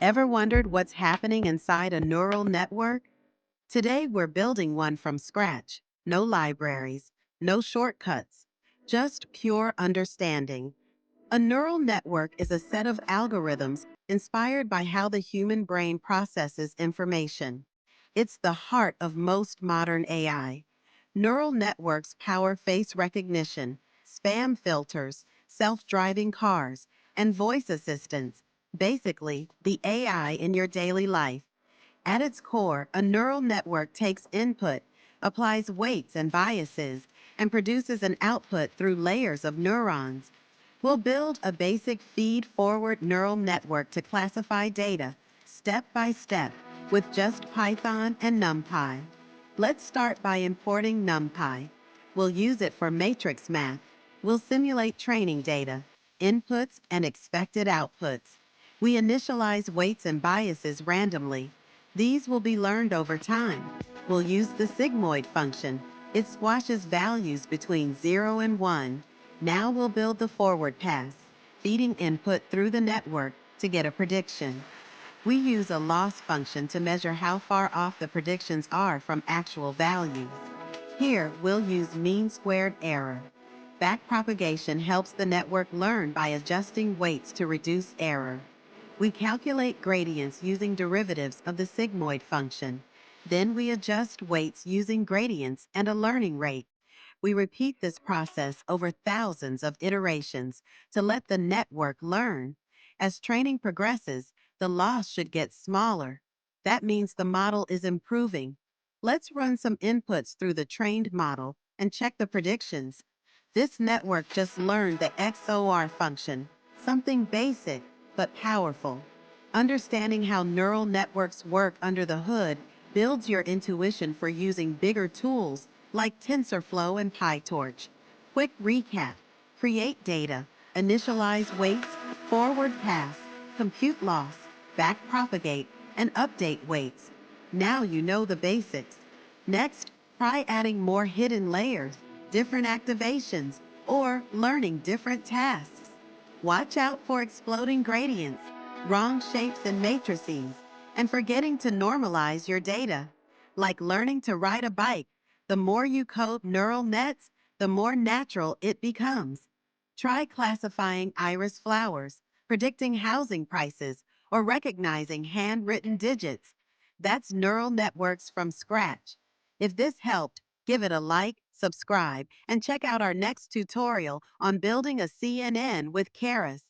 Ever wondered what's happening inside a neural network? Today we're building one from scratch. No libraries, no shortcuts, just pure understanding. A neural network is a set of algorithms inspired by how the human brain processes information. It's the heart of most modern AI. Neural networks power face recognition, spam filters, self-driving cars, and voice assistants, basically the AI in your daily life. At its core, a neural network takes input, applies weights and biases, and produces an output through layers of neurons. We'll build a basic feed-forward neural network to classify data, step by step, with just Python and NumPy. Let's start by importing NumPy. We'll use it for matrix math. We'll simulate training data, inputs, and expected outputs. We initialize weights and biases randomly. These will be learned over time. We'll use the sigmoid function. It squashes values between 0 and 1. Now we'll build the forward pass, feeding input through the network to get a prediction. We use a loss function to measure how far off the predictions are from actual values. Here, we'll use mean squared error. Backpropagation helps the network learn by adjusting weights to reduce error. We calculate gradients using derivatives of the sigmoid function. Then we adjust weights using gradients and a learning rate. We repeat this process over thousands of iterations to let the network learn. As training progresses, the loss should get smaller. That means the model is improving. Let's run some inputs through the trained model and check the predictions. This network just learned the XOR function, something basic but powerful. Understanding how neural networks work under the hood builds your intuition for using bigger tools like TensorFlow and PyTorch. Quick recap: create data, initialize weights, forward pass, compute loss, backpropagate, and update weights. Now you know the basics. Next, try adding more hidden layers, different activations, or learning different tasks. Watch out for exploding gradients, wrong shapes and matrices, and forgetting to normalize your data. Like learning to ride a bike, the more you code neural nets, the more natural it becomes. Try classifying iris flowers, predicting housing prices, or recognizing handwritten digits. That's neural networks from scratch. If this helped, give it a like, subscribe, and check out our next tutorial on building a CNN with Keras.